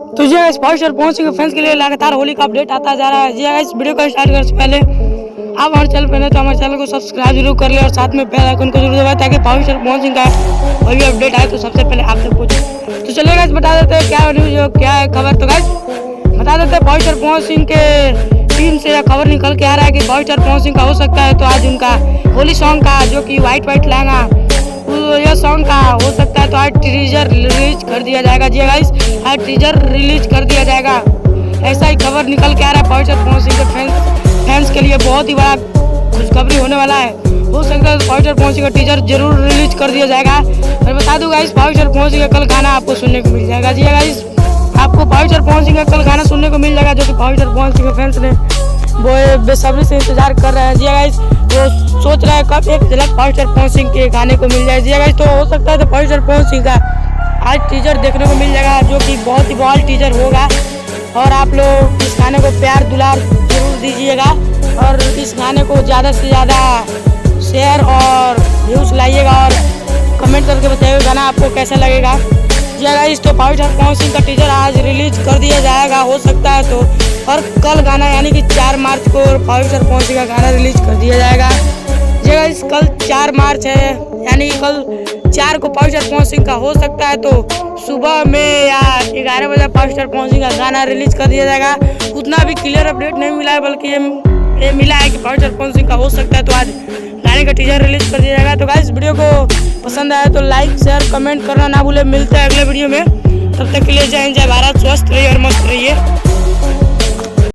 तो जी guys power star Pawan Singh के fans के लिए लगातार होली का अपडेट आता जा रहा है। जी गाइस वीडियो को स्टार्ट करने से पहले आप हमारे चैनल पर नए तो हमारे चैनल को सब्सक्राइब जरूर कर ले और साथ में बेल आइकन को जरूर दबाएं ताकि पावर स्टार पवन सिंह का कोई भी अपडेट आए तो सबसे पहले आप तक पहुंचे। तो चलिए गाइस बता देते हैं क्या न्यूज क्या है खबर। तो गाइस बता देते हैं पावर स्टार पवन सिंह के टीम से यह खबर निकल के आ रहा है कि पावर स्टार पवन सिंह का हो सकता है तो आज उनका होली सॉन्ग का जो कि व्हाइट लहंगा यह सॉन्ग का हो सकता है तो आज टीजर रिलीज कर दिया जाएगा। जी गाइस आज टीजर रिलीज कर दिया जाएगा, ऐसा ही खबर निकल के आ रहा है। पावर स्टार पवन सिंह के फैंस के लिए बहुत ही बड़ा खुशखबरी होने वाला है। हो सकता है पावर स्टार पवन सिंह का टीजर जरूर रिलीज कर दिया जाएगा। और बता दूं guys power star Pawan Singh का कल गाना आपको सुनने को मिल जाएगा। जी गाइस आपको पावर स्टार पवन सिंह का कल गाना सुनने को मिल जाएगा जो कि पावर स्टार पवन सिंह के फैंस ने वो बेसब्री से इंतजार कर रहे हैं। जी गाइस वो सोच रहा है कब एक झलक पावर स्टार पवन सिंह के गाने को मिल जाए। जी गाइस तो हो सकता है तो पावर स्टार पवन सिंह का आज टीजर देखने को मिल जाएगा जो कि बहुत ही बवाल टीजर होगा। और आप लोग इस गाने को प्यार दुलार जरूर दीजिएगा और इस गाने को ज़्यादा से ज़्यादा शेयर और व्यूज लाइएगा और कमेंट करके बताइएगा गाना आपको कैसा लगेगा। जी गाइस तो पावर स्टार पवन सिंह का टीजर आज रिलीज कर दिया जाएगा हो सकता है तो। और कल गाना यानी कि 4 मार्च को पावर स्टार पवन सिंह का गाना रिलीज कर दिया जाएगा। जी गाइस कल 4 मार्च है यानी कल 4 को पावर स्टार पवन सिंह का हो सकता है तो सुबह में या 11 बजे पावर स्टार पवन सिंह का गाना रिलीज कर दिया जाएगा। उतना भी क्लियर अपडेट नहीं मिला है बल्कि ये मिला है कि पावर स्टार पवन सिंह का हो सकता है तो आज गाने का टीजर रिलीज कर दिया जाएगा। तो गाइस वीडियो को पसंद आया तो लाइक शेयर कमेंट करना ना भूले। मिलते हैं अगले वीडियो में, तब तक के लिए जय हिंद जय भारत, स्वस्थ रहिए और मस्त रहिए।